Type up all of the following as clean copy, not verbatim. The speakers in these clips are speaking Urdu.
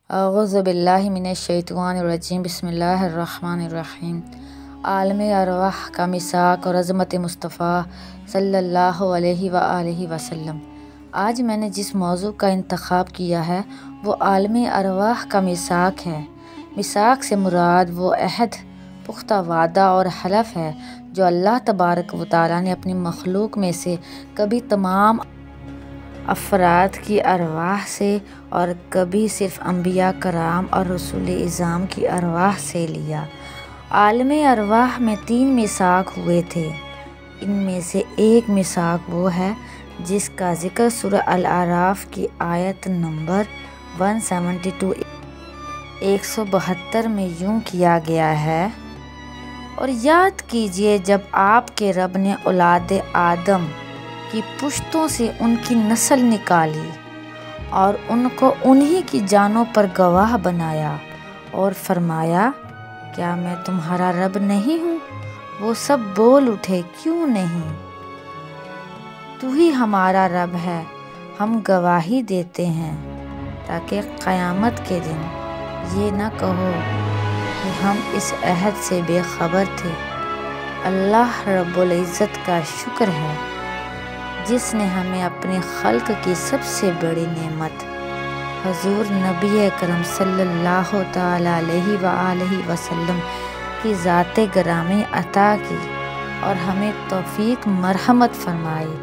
اعوذ باللہ من الشیطان الرجیم بسم اللہ الرحمن الرحیم۔ عالم ارواح کا میثاق اور عظمت مصطفیٰ صلی اللہ علیہ وآلہ وسلم۔ آج میں نے جس موضوع کا انتخاب کیا ہے وہ عالم ارواح کا میثاق ہے۔ میثاق سے مراد وہ عہد، پختہ وعدہ اور حلف ہے جو اللہ تبارک و تعالیٰ نے اپنی مخلوق میں سے کبھی تمام افراد کی ارواح سے اور کبھی صرف انبیاء کرام اور رسول اعظام کی ارواح سے لیا۔ عالم ارواح میں 3 میثاق ہوئے تھے۔ ان میں سے ایک میثاق وہ ہے جس کا ذکر سورہ الاعراف کی آیت نمبر 172 172 میں یوں کیا گیا ہے، اور یاد کیجئے جب آپ کے رب نے اولاد آدم کی پشتوں سے ان کی نسل نکالی اور ان کو انہی کی جانوں پر گواہ بنایا اور فرمایا کیا میں تمہارا رب نہیں ہوں؟ وہ سب بول اٹھے کیوں نہیں؟ تو ہی ہمارا رب ہے، ہم گواہی دیتے ہیں تاکہ قیامت کے دن یہ نہ کہو کہ ہم اس عہد سے بے خبر تھے۔ اللہ رب العزت کا شکر ہے جس نے ہمیں اپنے خلق کی سب سے بڑی نعمت حضور نبی اکرم صلی اللہ تعالیٰ علیہ وآلہ وسلم کی ذات گرامی عطا کی اور ہمیں توفیق مرحمت فرمائی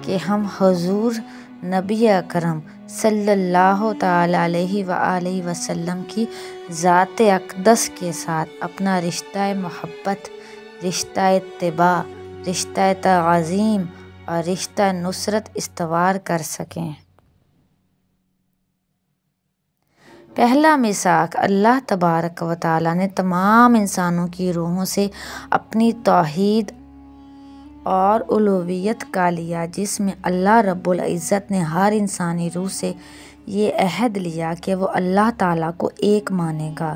کہ ہم حضور نبی اکرم صلی اللہ تعالیٰ علیہ وآلہ وسلم کی ذات اقدس کے ساتھ اپنا رشتہ محبت، رشتہ اتباع، رشتہ تعظیم اور رشتہ نصرت استوار کر سکیں۔ پہلا میثاق اللہ تبارک و تعالیٰ نے تمام انسانوں کی روحوں سے اپنی توحید اور الوہیت کا لیا، جس میں اللہ رب العزت نے ہر انسانی روح سے یہ عہد لیا کہ وہ اللہ تعالیٰ کو ایک مانے گا،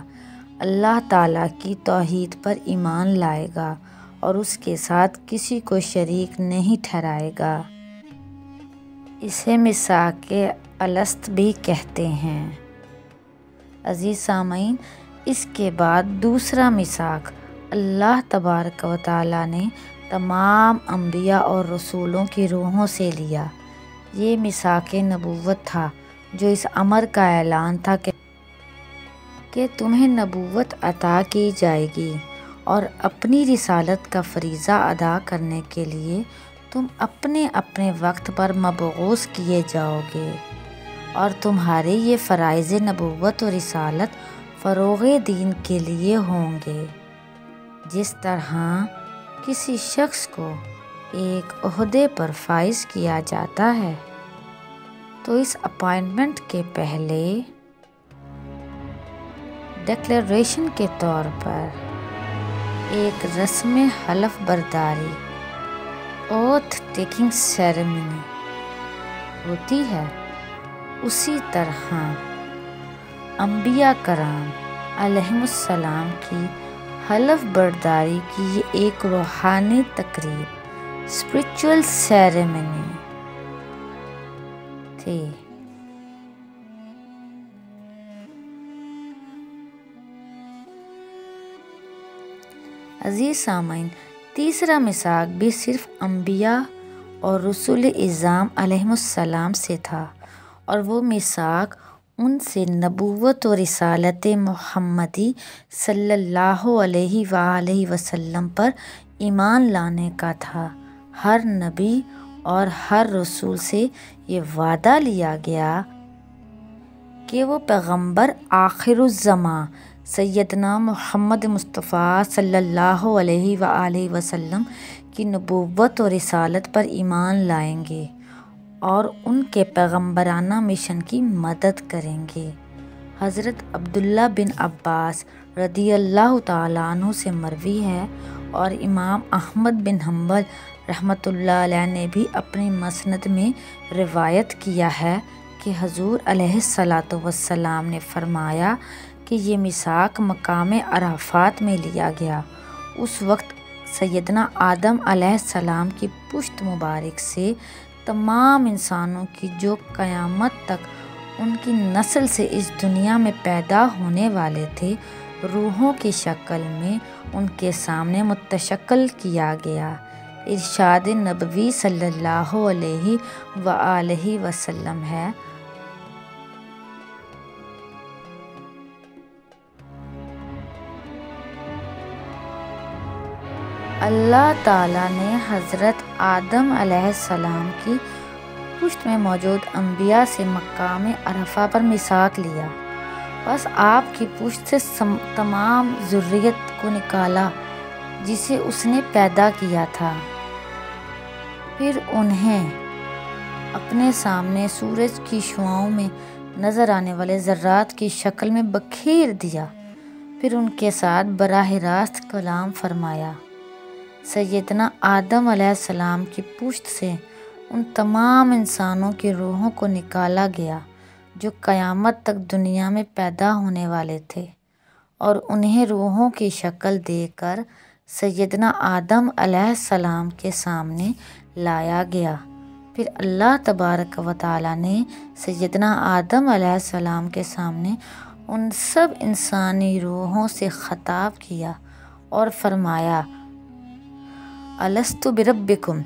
اللہ تعالیٰ کی توحید پر ایمان لائے گا اور اس کے ساتھ کسی کو شریک نہیں ٹھہرائے گا۔ اسے میثاق الست بھی کہتے ہیں۔ عزیز سامعین، اس کے بعد دوسرا میثاق اللہ تبارک و تعالیٰ نے تمام انبیاء اور رسولوں کی روحوں سے لیا۔ یہ میثاق نبوت تھا جو اس امر کا اعلان تھا کہ تمہیں نبوت عطا کی جائے گی اور اپنی رسالت کا فریضہ ادا کرنے کے لیے تم اپنے اپنے وقت پر مبعوث کیے جاؤ گے، اور تمہارے یہ فرائض نبوت و رسالت فروغ دین کے لیے ہوں گے۔ جس طرح کسی شخص کو ایک عہدے پر فائز کیا جاتا ہے تو اس اپائنٹمنٹ کے پہلے ڈکلیریشن کے طور پر ایک رسم حلف برداری اوتھ ٹیکنگ سیریمنی ہوتی ہے، اسی طرح انبیاء کرام علیہم السلام کی حلف برداری کی یہ ایک روحانی تقریب اسپریچول سیریمنی تھی۔ عزیز سامعین، تیسرا میثاق بھی صرف انبیاء اور رسول اعظام علیہم السلام سے تھا، اور وہ میثاق ان سے نبوت و رسالت محمدی صلی اللہ علیہ وآلہ وسلم پر ایمان لانے کا تھا۔ ہر نبی اور ہر رسول سے یہ وعدہ لیا گیا کہ وہ پیغمبر آخر الزماں سیدنا محمد مصطفیٰ صلی اللہ علیہ وآلہ وسلم کی نبوت و رسالت پر ایمان لائیں گے اور ان کے پیغمبرانہ مشن کی مدد کریں گے۔ حضرت عبداللہ بن عباس رضی اللہ تعالیٰ عنہ سے مروی ہے، اور امام احمد بن حنبل رحمۃ اللہ علیہ نے بھی اپنی مسند میں روایت کیا ہے کہ حضور علیہ الصلاۃ والسلام نے فرمایا کہ یہ میثاق مقام عرفات میں لیا گیا۔ اس وقت سیدنا آدم علیہ السلام کی پشت مبارک سے تمام انسانوں کی جو قیامت تک ان کی نسل سے اس دنیا میں پیدا ہونے والے تھے، روحوں کی شکل میں ان کے سامنے متشکل کیا گیا۔ ارشاد نبوی صلی اللہ علیہ وآلہ وسلم ہے، اللہ تعالیٰ نے حضرت آدم علیہ السلام کی پشت میں موجود انبیاء سے مقام عرفہ پر میثاق لیا، بس آپ کی پشت سے تمام ذریت کو نکالا جسے اس نے پیدا کیا تھا، پھر انہیں اپنے سامنے سورج کی شعاؤں میں نظر آنے والے ذرات کی شکل میں بکھیر دیا، پھر ان کے ساتھ براہ راست کلام فرمایا۔ سیدنا آدم علیہ السلام کی پشت سے ان تمام انسانوں کی روحوں کو نکالا گیا جو قیامت تک دنیا میں پیدا ہونے والے تھے، اور انہیں روحوں کی شکل دے کر سیدنا آدم علیہ السلام کے سامنے لایا گیا۔ پھر اللہ تبارک و تعالیٰ نے سیدنا آدم علیہ السلام کے سامنے ان سب انسانی روحوں سے خطاب کیا اور فرمایا، الستُ بربکم،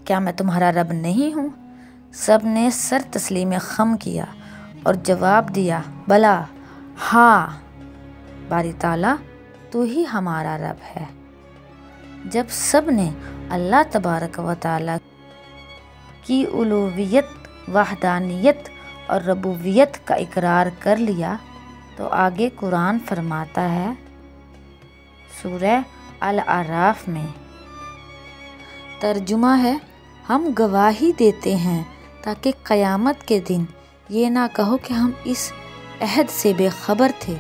کیا میں تمہارا رب نہیں ہوں؟ سب نے سر تسلیم خم کیا اور جواب دیا، بلا، ہاں باری تعالیٰ تو ہی ہمارا رب ہے۔ جب سب نے اللہ تبارک و تعالیٰ کی الوہیت، وحدانیت اور ربوبیت کا اقرار کر لیا تو آگے قرآن فرماتا ہے سورہ الاعراف میں، ترجمہ ہے، ہم گواہی دیتے ہیں تاکہ قیامت کے دن یہ نہ کہو کہ ہم اس عہد سے بے خبر تھے۔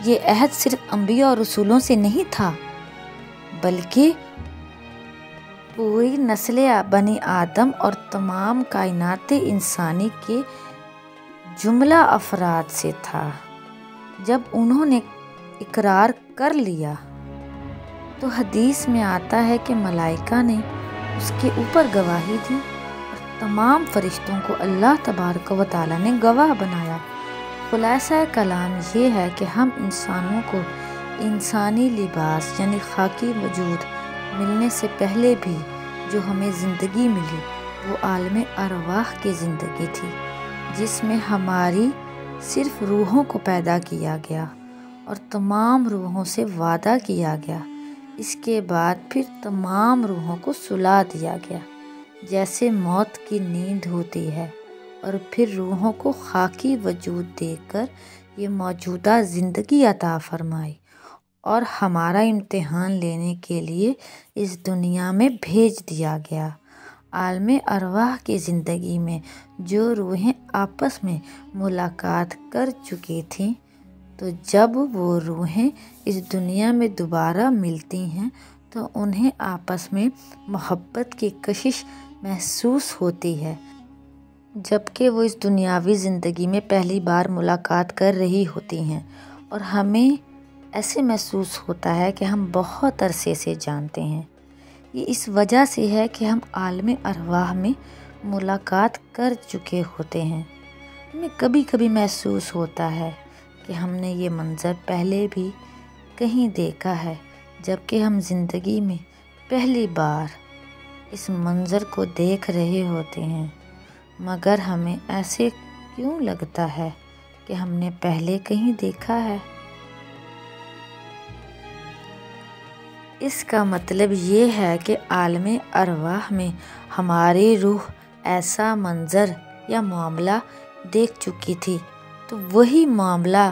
یہ عہد صرف انبیاء اور رسولوں سے نہیں تھا، بلکہ پوری نسل بنی آدم اور تمام کائنات انسانی کے جملہ افراد سے تھا۔ جب انہوں نے اقرار کر لیا تو حدیث میں آتا ہے کہ ملائکہ نے اس کے اوپر گواہی دی اور تمام فرشتوں کو اللہ تبارک و تعالیٰ نے گواہ بنایا۔ خلاصہ کلام یہ ہے کہ ہم انسانوں کو انسانی لباس یعنی خاکی وجود ملنے سے پہلے بھی جو ہمیں زندگی ملی وہ عالم ارواح کی زندگی تھی، جس میں ہماری صرف روحوں کو پیدا کیا گیا اور تمام روحوں سے وعدہ کیا گیا۔ اس کے بعد پھر تمام روحوں کو سلا دیا گیا جیسے موت کی نیند ہوتی ہے، اور پھر روحوں کو خاکی وجود دے کر یہ موجودہ زندگی عطا فرمائی اور ہمارا امتحان لینے کے لیے اس دنیا میں بھیج دیا گیا۔ عالم ارواح کی زندگی میں جو روحیں آپس میں ملاقات کر چکی تھیں، تو جب وہ روحیں اس دنیا میں دوبارہ ملتی ہیں تو انہیں آپس میں محبت کی کشش محسوس ہوتی ہے، جبکہ وہ اس دنیاوی زندگی میں پہلی بار ملاقات کر رہی ہوتی ہیں، اور ہمیں ایسے محسوس ہوتا ہے کہ ہم بہت عرصے سے جانتے ہیں۔ یہ اس وجہ سے ہے کہ ہم عالم ارواح میں ملاقات کر چکے ہوتے ہیں۔ ہمیں کبھی کبھی محسوس ہوتا ہے کہ ہم نے یہ منظر پہلے بھی کہیں دیکھا ہے، جبکہ ہم زندگی میں پہلی بار اس منظر کو دیکھ رہے ہوتے ہیں، مگر ہمیں ایسے کیوں لگتا ہے کہ ہم نے پہلے کہیں دیکھا ہے؟ اس کا مطلب یہ ہے کہ عالم ارواح میں ہماری روح ایسا منظر یا معاملہ دیکھ چکی تھی، تو وہی معاملہ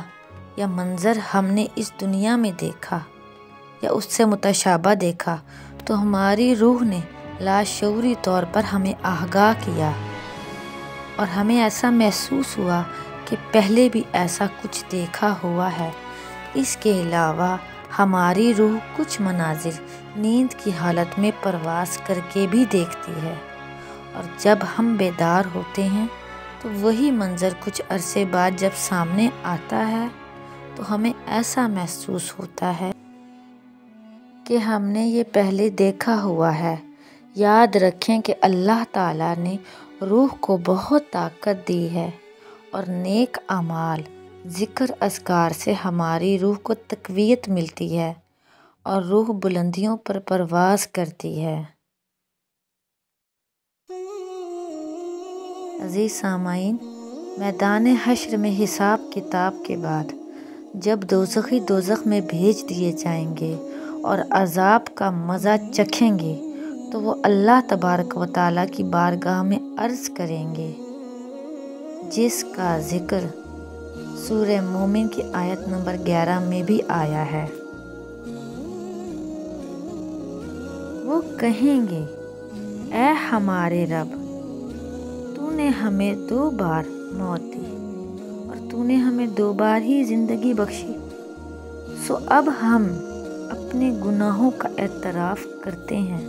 یا منظر ہم نے اس دنیا میں دیکھا یا اس سے متشابہ دیکھا، تو ہماری روح نے لاشعوری طور پر ہمیں آگاہ کیا اور ہمیں ایسا محسوس ہوا کہ پہلے بھی ایسا کچھ دیکھا ہوا ہے۔ اس کے علاوہ ہماری روح کچھ مناظر نیند کی حالت میں پرواز کر کے بھی دیکھتی ہے، اور جب ہم بیدار ہوتے ہیں تو وہی منظر کچھ عرصے بعد جب سامنے آتا ہے تو ہمیں ایسا محسوس ہوتا ہے کہ ہم نے یہ پہلے دیکھا ہوا ہے۔ یاد رکھیں کہ اللہ تعالیٰ نے روح کو بہت طاقت دی ہے اور نیک اعمال ذکر اذکار سے ہماری روح کو تقویت ملتی ہے اور روح بلندیوں پر پرواز کرتی ہے۔ عزیز سامعین، میدان حشر میں حساب کتاب کے بعد جب دوزخی دوزخ میں بھیج دیے جائیں گے اور عذاب کا مزہ چکھیں گے تو وہ اللہ تبارک و تعالیٰ کی بارگاہ میں عرض کریں گے، جس کا ذکر سورہ مومن کی آیت نمبر 11 میں بھی آیا ہے۔ وہ کہیں گے، اے ہمارے رب، تو نے ہمیں 2 بار موت دی اور تو نے ہمیں 2 بار ہی زندگی بخشی، سو اب ہم اپنے گناہوں کا اعتراف کرتے ہیں،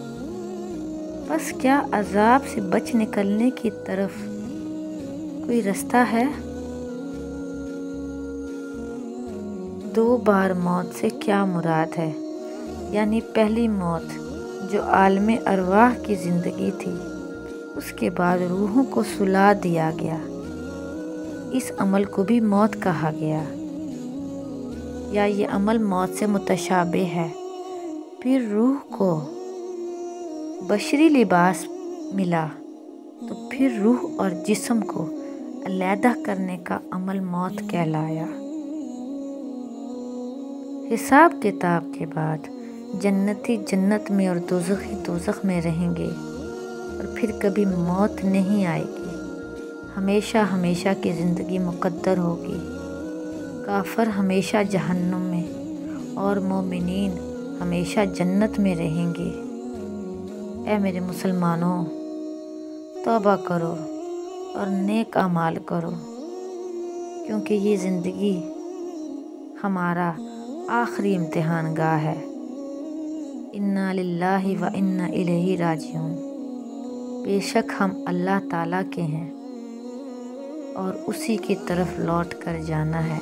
بس کیا عذاب سے بچ نکلنے کی طرف کوئی رستہ ہے؟ 2 بار موت سے کیا مراد ہے؟ یعنی پہلی موت جو عالم ارواح کی زندگی تھی، اس کے بعد روحوں کو سلا دیا گیا، اس عمل کو بھی موت کہا گیا، یا یہ عمل موت سے متشابہ ہے۔ پھر روح کو بشری لباس ملا تو پھر روح اور جسم کو علیحدہ کرنے کا عمل موت کہلایا۔ حساب کتاب کے بعد جنتی جنت میں اور دوزخی دوزخ میں رہیں گے اور پھر کبھی موت نہیں آئے گی، ہمیشہ ہمیشہ کی زندگی مقدر ہوگی۔ کافر ہمیشہ جہنم میں اور مومنین ہمیشہ جنت میں رہیں گے۔ اے میرے مسلمانوں، توبہ کرو اور نیک اعمال کرو، کیونکہ یہ زندگی ہمارا آخری امتحان گاہ ہے۔ انا للہ و انا الیہ راجعون، بے شک ہم اللہ تعالیٰ کے ہیں اور اسی کی طرف لوٹ کر جانا ہے۔